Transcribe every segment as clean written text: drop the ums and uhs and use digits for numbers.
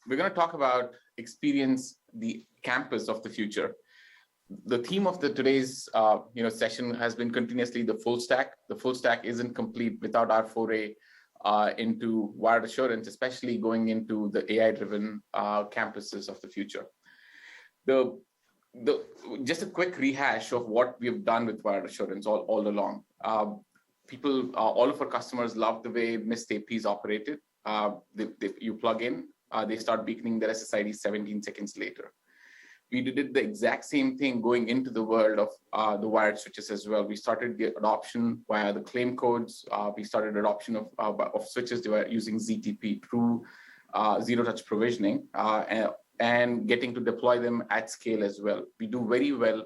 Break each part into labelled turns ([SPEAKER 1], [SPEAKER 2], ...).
[SPEAKER 1] We're going to talk about experience the campus of the future. The theme of today's session has been continuously the full stack. The full stack isn't complete without our foray into wired assurance, especially going into the AI-driven campuses of the future. Just a quick rehash of what we've done with wired assurance all along. All of our customers love the way Mist AP is operated. You plug in, they start beaconing their SSID 17 seconds later. We did the exact same thing going into the world of the wired switches as well. We started the adoption via the claim codes. We started adoption of switches using ZTP through zero-touch provisioning and getting to deploy them at scale as well. We do very well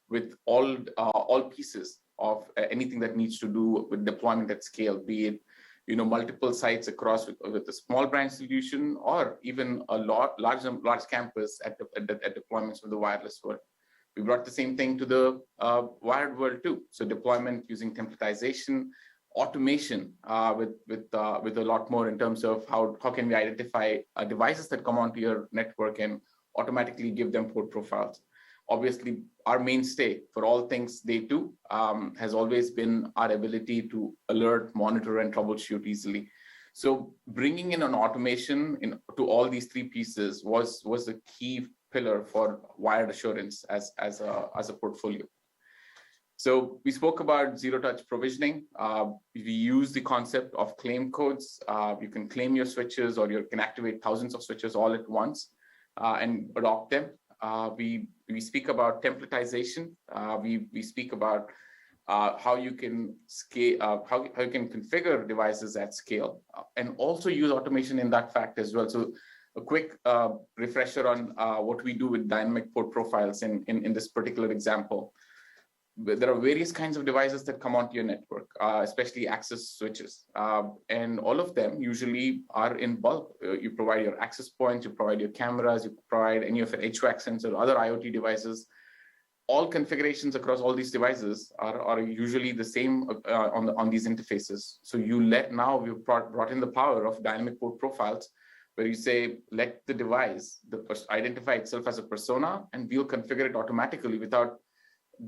[SPEAKER 1] with all pieces of anything that needs to do with deployment at scale, be it multiple sites across with a small branch solution, or even a large campus at deployments with the wireless world. We brought the same thing to the wired world too. So deployment using templatization, automation with a lot more in terms of how can we identify devices that come onto your network and automatically give them port profiles. Obviously, our mainstay for all things day two has always been our ability to alert, monitor, and troubleshoot easily. So bringing in an automation to all these three pieces was a key pillar for wired assurance as a portfolio. So we spoke about zero-touch provisioning. We use the concept of claim codes. You can claim your switches, or you can activate thousands of switches all at once and adopt them. We speak about templatization. We speak about how you can scale, how you can configure devices at scale, and also use automation in that fact as well. So a quick refresher on what we do with dynamic port profiles in this particular example. There are various kinds of devices that come onto your network, especially access switches. And all of them usually are in bulk. You provide your access points, you provide your cameras, you provide any of your HVAC sensors or other IoT devices. All configurations across all these devices are usually the same on these interfaces. So we've brought in the power of dynamic port profiles, where you say, let the device identify itself as a persona, and we'll configure it automatically without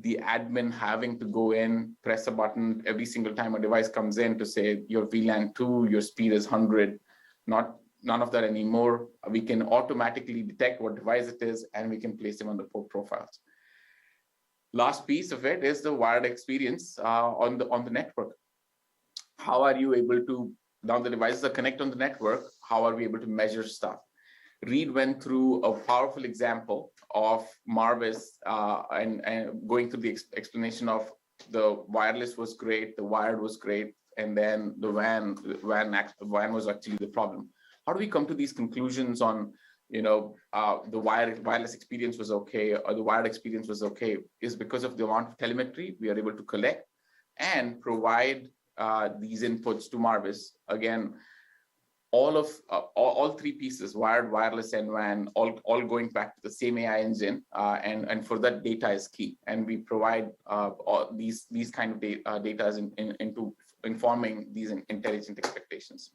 [SPEAKER 1] the admin having to go in, press a button every single time a device comes in to say your VLAN 2, your speed is 100. None of that anymore. We can automatically detect what device it is, and we can place them on the port profiles. Last piece of it is the wired experience on the network. How are you able to, now the devices that connect on the network, how are we able to measure stuff? Reed went through a powerful example of Marvis and going through the explanation of the wireless was great, the wired was great, and then the WAN was actually the problem. How do we come to these conclusions on, the wireless experience was okay or the wired experience was okay? Is because of the amount of telemetry we are able to collect and provide these inputs to Marvis. Again, all three pieces, wired, wireless, and WAN, all going back to the same AI engine, and for that, data is key. And we provide all these kind of data into informing these intelligent expectations.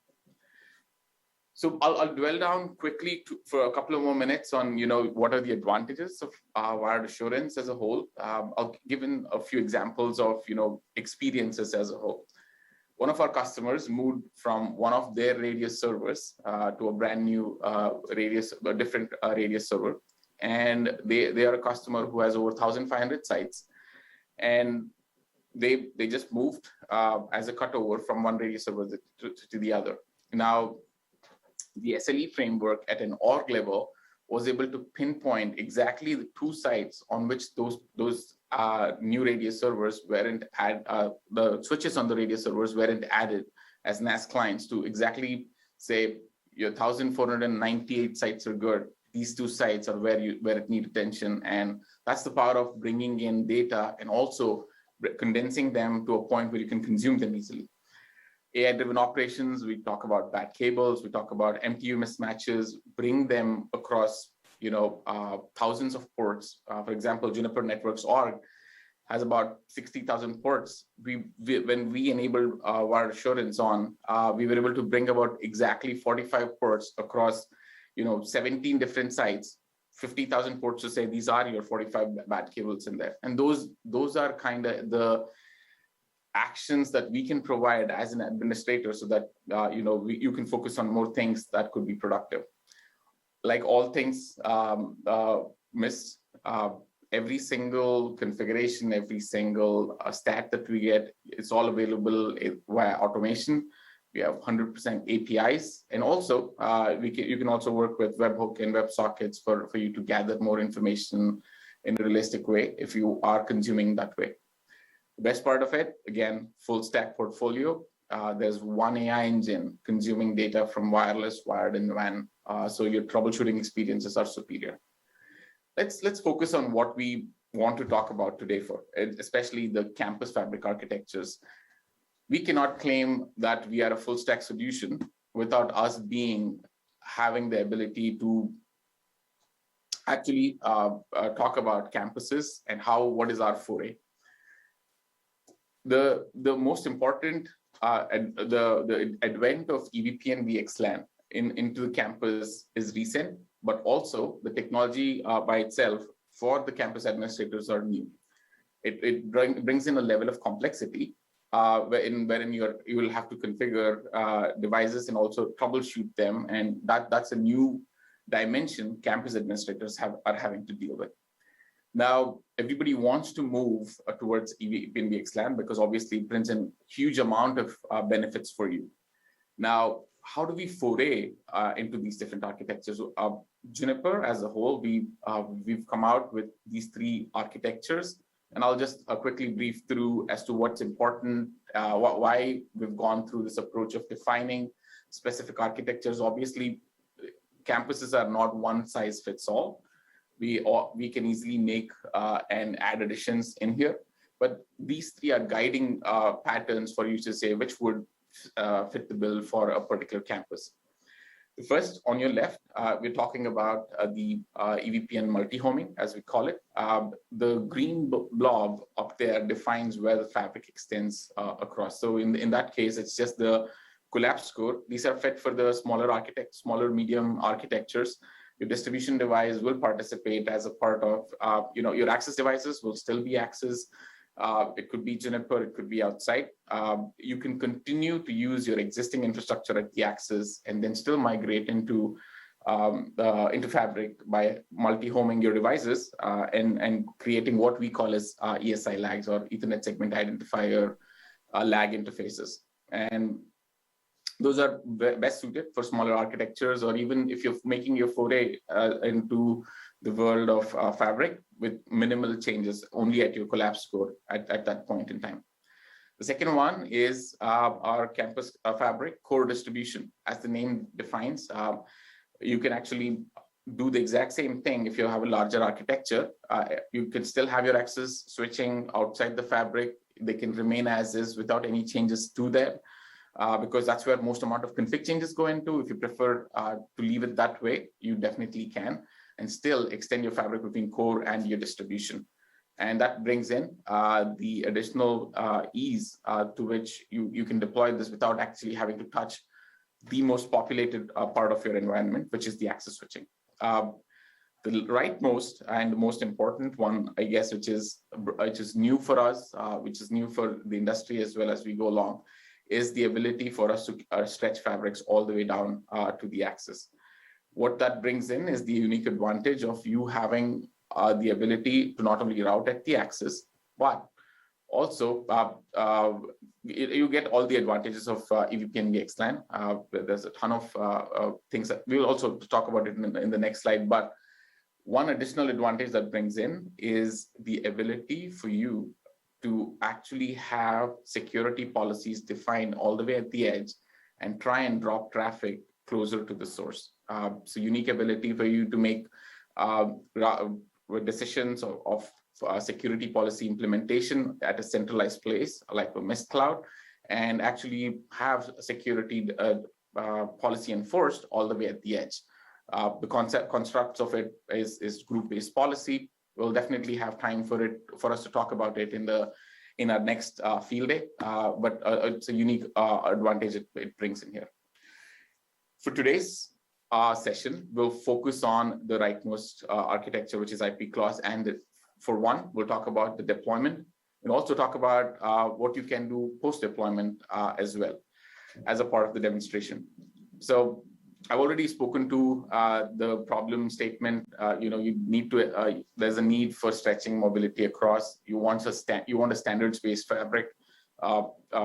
[SPEAKER 1] So I'll dwell down quickly for a couple of more minutes on what are the advantages of wired assurance as a whole. I'll give in a few examples of experiences as a whole. One of our customers moved from one of their radius servers to a brand new different radius server. And they are a customer who has over 1,500 sites. And they just moved as a cutover from one radius server to the other. Now, the SLE framework at an org level was able to pinpoint exactly the two sites on which those new radius servers weren't the switches on the radius servers weren't added as NAS clients to exactly say your 1,498 sites are good. These two sites are where it needs attention, and that's the power of bringing in data and also condensing them to a point where you can consume them easily. AI-driven operations, we talk about bad cables, we talk about MTU mismatches, bring them across, thousands of ports. For example, Juniper Networks org has about 60,000 ports. When we enabled wired assurance we were able to bring about exactly 45 ports across, 17 different sites, 50,000 ports to say these are your 45 bad cables in there. And those are kind of the actions that we can provide as an administrator so that you can focus on more things that could be productive. Like all things, Miss, every single configuration, every single stat that we get, it's all available via automation. We have 100% APIs, and also you can also work with webhook and WebSockets for you to gather more information in a realistic way if you are consuming that way. The best part of it, again, full stack portfolio. There's one AI engine consuming data from wireless, wired, and WAN, so your troubleshooting experiences are superior. Let's focus on what we want to talk about today, especially the campus fabric architectures. We cannot claim that we are a full stack solution without us having the ability to actually talk about campuses and what is our foray. The most important the advent of EVP and VXLAN into the campus is recent, but also the technology by itself for the campus administrators are new. It brings in a level of complexity wherein you will have to configure devices and also troubleshoot them, and that's a new dimension campus administrators are having to deal with. Now, everybody wants to move towards EVP and VXLAN because obviously it brings in huge amount of benefits for you. Now, how do we foray into these different architectures? Juniper as a whole, we've come out with these 3 architectures, and I'll just quickly brief through as to what's important, why we've gone through this approach of defining specific architectures. Obviously, campuses are not one size fits all. We can easily make and add additions in here, but these 3 are guiding patterns for you to say which would fit the bill for a particular campus. The first, on your left, we're talking about the EVPN multi-homing, as we call it. The green blob up there defines where the fabric extends across. So in that case, it's just the collapse core. These are fit for the smaller medium architectures. Your distribution device will participate as a part of, your access devices will still be access. It could be Juniper, it could be outside. You can continue to use your existing infrastructure at the access and then still migrate into Fabric by multi-homing your devices and creating what we call as ESI lags, or Ethernet segment identifier lag interfaces. And those are best suited for smaller architectures, or even if you're making your foray into the world of Fabric with minimal changes only at your collapse core at that point in time. The second one is our campus Fabric core distribution. As the name defines, you can actually do the exact same thing if you have a larger architecture. You can still have your access switching outside the Fabric. They can remain as is without any changes to them. Because that's where most amount of config changes go into. If you prefer to leave it that way, you definitely can, and still extend your fabric between core and your distribution. And that brings in the additional ease to which you can deploy this without actually having to touch the most populated part of your environment, which is the access switching. The rightmost and the most important one, I guess, which is new for us, which is new for the industry as well as we go along, is the ability for us to stretch fabrics all the way down to the access. What that brings in is the unique advantage of you having the ability to not only route at the access, but also you get all the advantages of EVP and VXLAN. There's a ton of things that we'll also talk about it in the next slide, but one additional advantage that brings in is the ability for you to actually have security policies defined all the way at the edge and try and drop traffic closer to the source. So unique ability for you to make decisions of security policy implementation at a centralized place like a Mist Cloud, and actually have security policy enforced all the way at the edge. The constructs of it is group-based policy. We'll definitely have time for us to talk about it in our next field day, but it's a unique advantage it brings in here. For today's session will focus on the rightmost architecture, which is IP Clos. And for one, we'll talk about the deployment and also talk about what you can do post-deployment as well as a part of the demonstration. So I've already spoken to the problem statement. You need to. There's a need for stretching mobility across. You want a standards-based fabric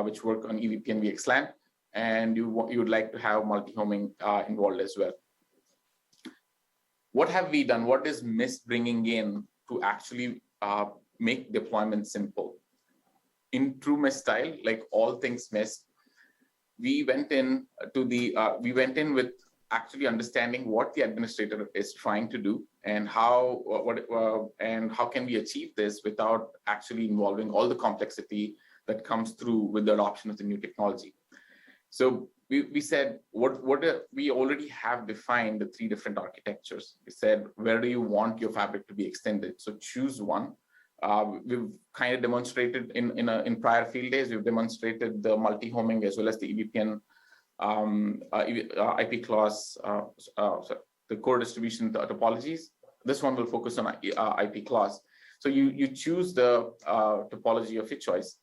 [SPEAKER 1] which work on EVP and VXLAN, and you would like to have multi-homing involved as well. What have we done? What is Mist bringing in to actually make deployment simple? In true Mist style, like all things Mist, we went in with actually understanding what the administrator is trying to do and how can we achieve this without actually involving all the complexity that comes through with the adoption of the new technology. So we said we already have defined the 3 different architectures. We said, where do you want your fabric to be extended? So choose one. We've kind of demonstrated in prior field days, we've demonstrated the multi-homing as well as the EVPN IP Clos, the core distribution topologies. This one will focus on IP Clos. So you choose the topology of your choice.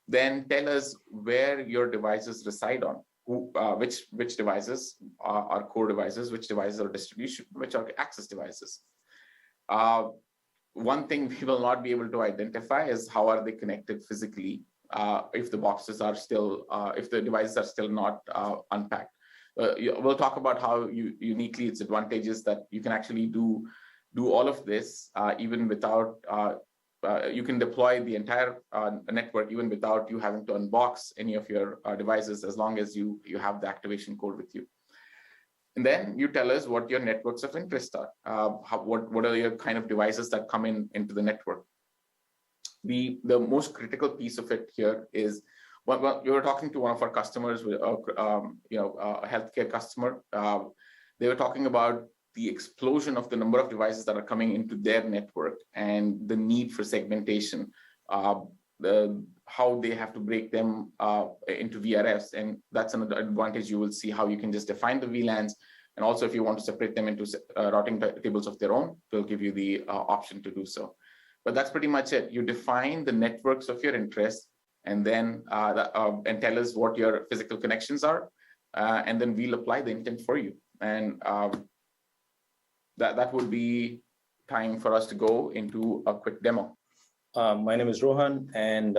[SPEAKER 1] Then tell us where your devices reside on, which devices are core devices, which devices are distribution, which are access devices. One thing we will not be able to identify is how are they connected physically if the boxes are still, if the devices are still not unpacked. We'll talk about how uniquely its advantages that you can actually do all of this even without, you can deploy the entire network even without you having to unbox any of your devices, as long as you have the activation code with you. And then you tell us what your networks of interest are. What are your kind of devices that come into the network? The most critical piece of it here is, well, we were talking to one of our customers, a healthcare customer. They were talking about the explosion of the number of devices that are coming into their network and the need for segmentation, how they have to break them into VRFs. And that's an advantage. You will see how you can just define the VLANs. And also, if you want to separate them into routing tables of their own, they'll give you the option to do so. But that's pretty much it. You define the networks of your interest, and then and tell us what your physical connections are, and then we'll apply the intent for you. And that would be time for us to go into a quick demo.
[SPEAKER 2] My name is Rohan, and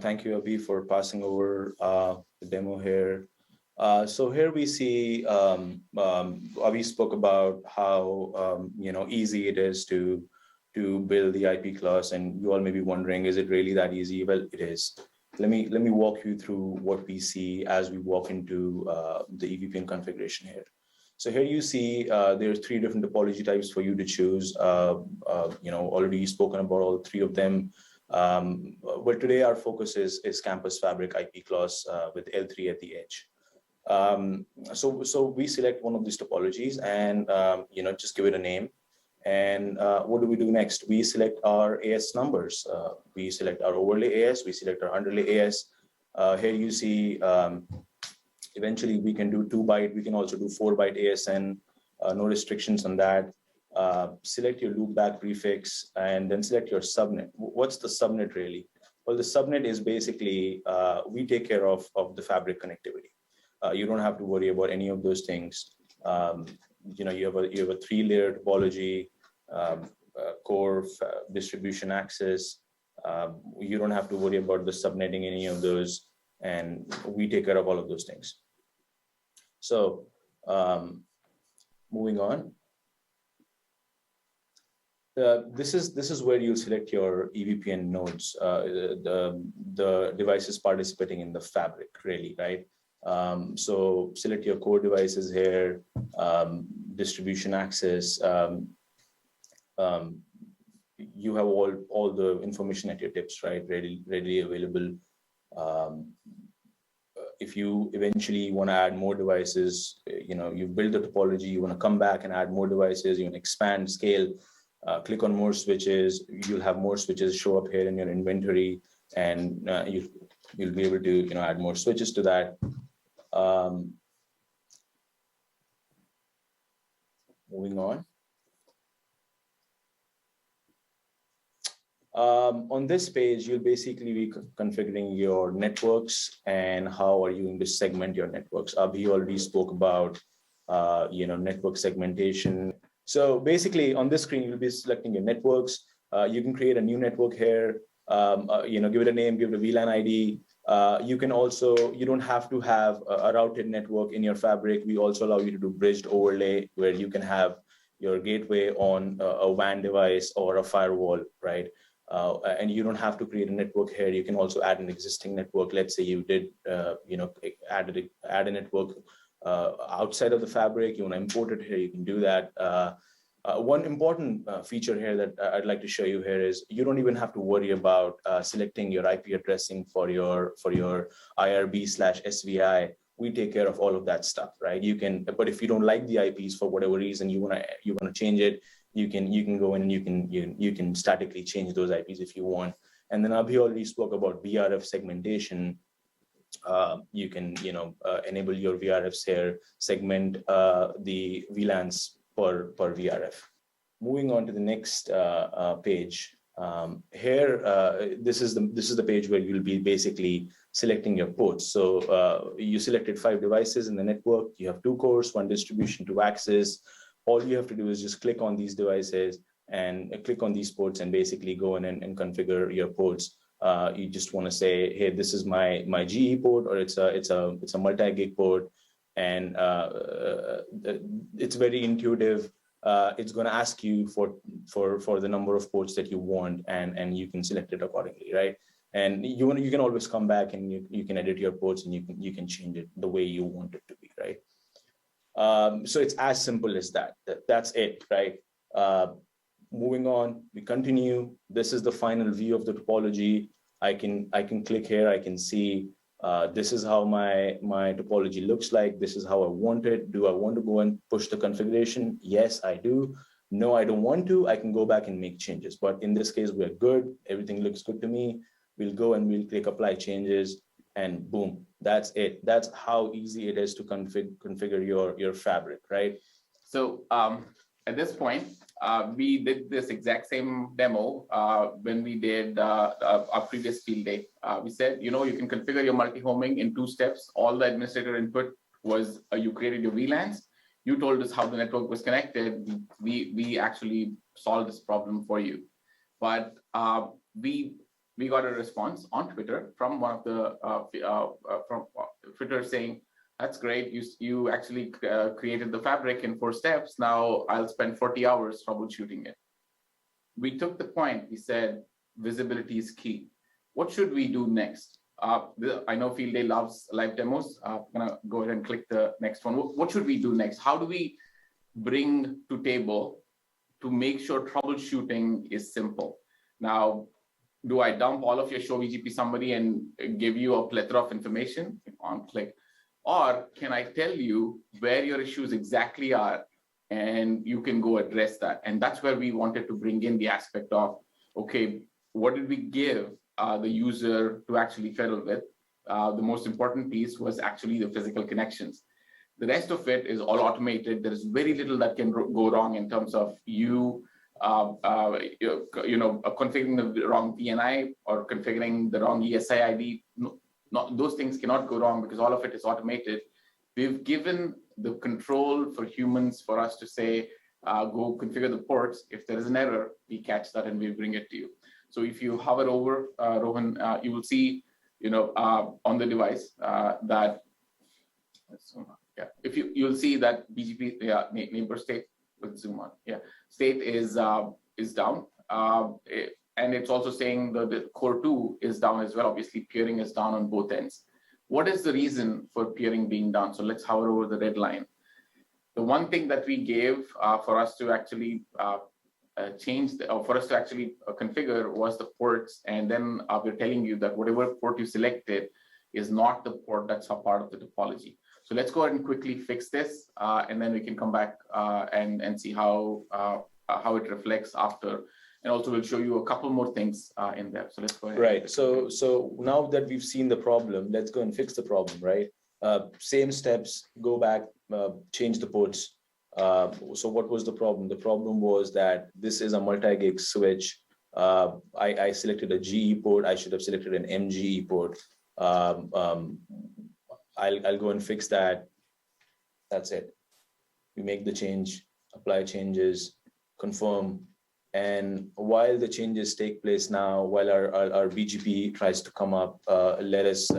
[SPEAKER 2] thank you, Abhi, for passing over the demo here. So here we see Abhi spoke about how easy it is to build the IP Clos, and you all may be wondering, is it really that easy? Well, it is. Let me walk you through what we see as we walk into the EVPN configuration here. So here you see there's 3 different topology types for you to choose. Already spoken about all 3 of them. But today our focus is Campus Fabric IP Clos with L3 at the edge. So we select one of these topologies and just give it a name. And what do we do next? We select our AS numbers. We select our overlay AS. We select our underlay AS. Here you see. Eventually, we can do 2-byte. We can also do 4-byte ASN. No restrictions on that. Select your loopback prefix and then select your subnet. What's the subnet really? Well, the subnet is basically we take care of the fabric connectivity. You don't have to worry about any of those things. You have a 3-layer topology, core distribution access. You don't have to worry about the subnetting any of those. And we take care of all of those things. So moving on. This is where you select your EVPN nodes, the devices participating in the fabric, really, right? So select your core devices here, distribution access. You have all the information at your tips, right? Readily available. If you eventually want to add more devices, you build the topology, you want to come back and add more devices, you want to expand, scale, click on more switches, you'll have more switches show up here in your inventory, and you'll be able to add more switches to that. Moving on. On this page, you'll basically be configuring your networks and how are you going to segment your networks. Abhi already spoke about, network segmentation. So basically on this screen, you'll be selecting your networks. You can create a new network here, give it a name, give it a VLAN ID. You can also, you don't have to have a routed network in your fabric. We also allow you to do bridged overlay where you can have your gateway on a WAN device or a firewall, right? And you don't have to create a network here. You can also add an existing network. Let's say you did, add a network outside of the fabric. You want to import it here. You can do that. One important feature here that I'd like to show you here is you don't even have to worry about selecting your IP addressing for your IRB/SVI. We take care of all of that stuff, right? You can, but if you don't like the IPs for whatever reason, you wanna change it, you can go in and you can statically change those IPs if you want. And then Abhi already spoke about VRF segmentation. You can enable your VRFs here, segment the VLANs per VRF. Moving on to the next page. Here, this is the page where you'll be basically selecting your ports. So you selected 5 devices in the network. You have 2 cores, 1 distribution, 2 access. All you have to do is just click on these devices and click on these ports and basically go in and configure your ports. You just want to say, hey, this is my GE port, or it's a multi-gig port, and it's very intuitive. It's going to ask you for the number of ports that you want, and you can select it accordingly, right? And you can always come back and you can edit your ports and you can change it the way you want it to be, right? So it's as simple as that. That's it, right? Moving on, we continue. This is the final view of the topology. I can click here. I can see this is how my topology looks like. This is how I want it. Do I want to go and push the configuration? Yes, I do. No, I don't want to. I can go back and make changes. But in this case, we're good. Everything looks good to me. We'll go and we'll click apply changes, and boom, that's it. That's how easy it is to configure your fabric, right?
[SPEAKER 1] So at this point, we did this exact same demo when we did our previous field day. We said, you can configure your multi-homing in 2 steps. All the administrator input was you created your VLANs. You told us how the network was connected. We actually solved this problem for you. But we got a response on Twitter from one of the from Twitter saying, that's great. You actually created the fabric in 4 steps. Now I'll spend 40 hours troubleshooting it. We took the point. We said visibility is key. What should we do next? I know Field Day loves live demos. I'm gonna go ahead and click the next one. What should we do next? How do we bring to table to make sure troubleshooting is simple? Now, do I dump all of your show BGP somebody and give you a plethora of information on click? Or can I tell you where your issues exactly are and you can go address that? And that's where we wanted to bring in the aspect of, okay, what did we give the user to actually fiddle with? The most important piece was actually the physical connections. The rest of it is all automated. There's very little that can go wrong in terms of you configuring the wrong PNI or configuring the wrong ESI ID. Those things cannot go wrong because all of it is automated. We've given the control for humans for us to say, go configure the ports. If there is an error, we catch that and we bring it to you. So if you hover over, Rohan, you will see, on the device that, if you'll see that BGP, neighbor state, let's zoom on, state is down. And it's also saying the core 2 is down as well. Obviously, peering is down on both ends. What is the reason for peering being down? So let's hover over the red line. The one thing that we gave for us to actually configure was the ports. And then we're telling you that whatever port you selected is not the port that's a part of the topology. So let's go ahead and quickly fix this, and then we can come back and see how it reflects after. And also we'll show you a couple more things in there. So let's go ahead.
[SPEAKER 2] Right. So now that we've seen the problem, let's go and fix the problem, right? Same steps, go back, change the ports. So what was the problem? The problem was that this is a multi-gig switch. I selected a GE port. I should have selected an MGE port. I'll go and fix that. That's it. We make the change, apply changes, confirm. And while the changes take place now, while our BGP tries to come up, let us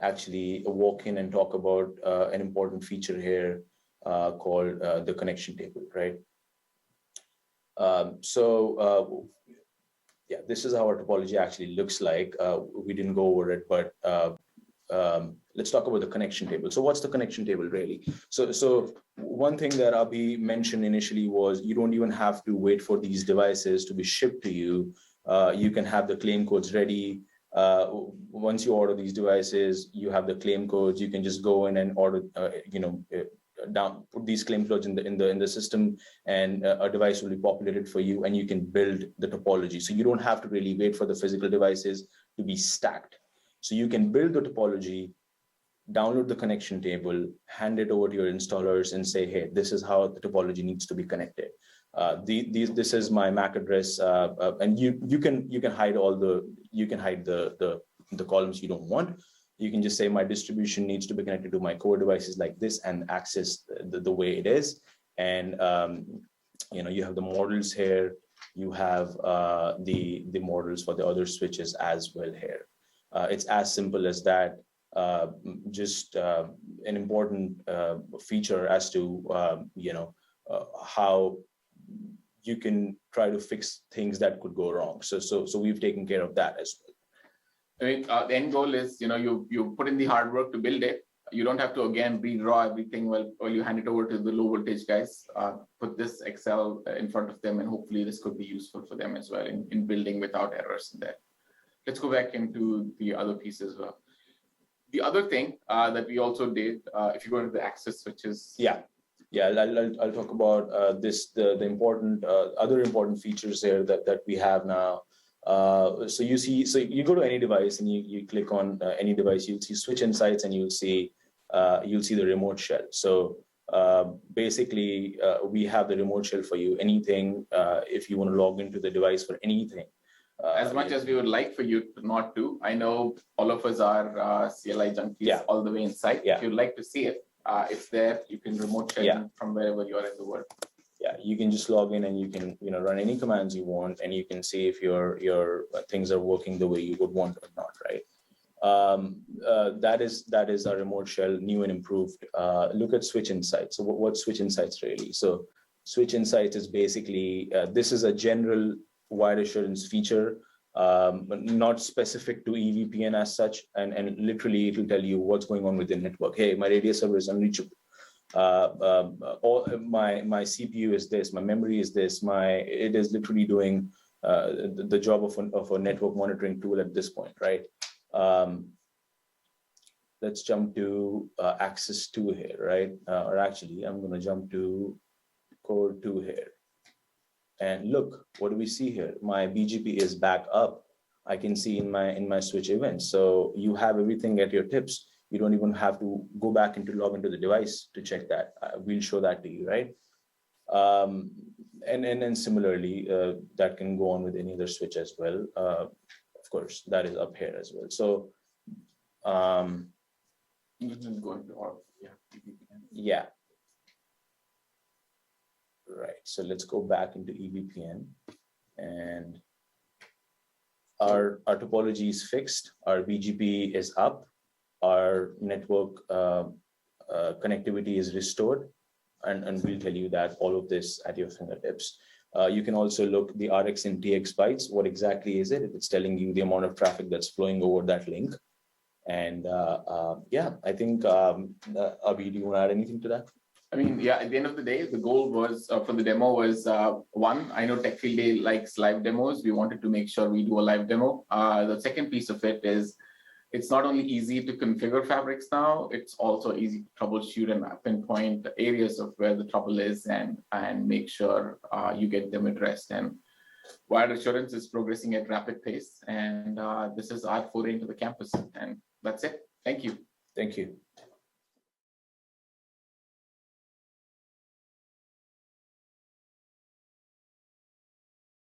[SPEAKER 2] actually walk in and talk about an important feature here called the connection table, right? Yeah, this is how our topology actually looks like. We didn't go over it, but let's talk about the connection table. So what's the connection table really? So one thing that Abhi mentioned initially was you don't even have to wait for these devices to be shipped to you. You can have the claim codes ready. Once you order these devices, you have the claim codes. You can just go in and order, put these claim codes in the system, and a device will be populated for you, and you can build the topology. So you don't have to really wait for the physical devices to be stacked. So you can build the topology, download the connection table, hand it over to your installers, and say, "Hey, this is how the topology needs to be connected. This is my MAC address," and you can hide the columns you don't want. You can just say my distribution needs to be connected to my core devices like this and access the way it is. And you have the models here. You have the models for the other switches as well here. It's as simple as that. Just an important feature as to how you can try to fix things that could go wrong. So we've taken care of that as well.
[SPEAKER 1] I mean, the end goal is, you put in the hard work to build it. You don't have to again redraw everything while you hand it over to the low voltage guys. Put this Excel in front of them, and hopefully this could be useful for them as well in building without errors in there. Let's go back into the other piece as well. The other thing that we also did, if you go into the access switches.
[SPEAKER 2] Yeah, I'll talk about the important other important features here that we have now. So you go to any device and you click on any device, you'll see switch insights, and you'll see the remote shell. So basically we have the remote shell for you. Anything, if you want to log into the device for anything.
[SPEAKER 1] As much as we would like for you to not to, I know all of us are CLI junkies all the way inside.
[SPEAKER 2] Yeah.
[SPEAKER 1] If you'd like to see it, it's there. You can remote shell from wherever you are in the world.
[SPEAKER 2] Yeah, you can just log in and you can run any commands you want, and you can see if your things are working the way you would want or not, right? That is our remote shell, new and improved. Look at Switch Insights. So what's Switch Insights really? So Switch Insights is basically this is a general wide assurance feature, not specific to EVPN as such, and literally it will tell you what's going on with the network. Hey, my radius server is unreachable. My CPU is this, my memory is this, it is literally doing the job of a network monitoring tool at this point, right? Let's jump to access 2 here, right? Or actually, I'm going to jump to core 2 here. And look, what do we see here? My BGP is back up. I can see in my switch events. So you have everything at your tips. You don't even have to go back into log into the device to check that. We'll show that to you, right? And similarly, that can go on with any other switch as well. Of course, that is up here as well. So
[SPEAKER 1] you can go into all,
[SPEAKER 2] yeah. Right, so let's go back into EVPN, and our topology is fixed, our BGP is up, our network connectivity is restored, and we'll tell you that all of this at your fingertips. You can also look the RX and TX bytes. What exactly is it? It's telling you the amount of traffic that's flowing over that link. And yeah, I think, Abhi, do you want to add anything to that?
[SPEAKER 1] I mean, yeah, at the end of the day, the goal was for the demo was one, I know TechField Day likes live demos. We wanted to make sure we do a live demo. The second piece of it is it's not only easy to configure fabrics now, it's also easy to troubleshoot and pinpoint the areas of where the trouble is and make sure you get them addressed. And wired assurance is progressing at rapid pace. And this is our foray into the campus. And that's it. Thank you.
[SPEAKER 2] Thank you.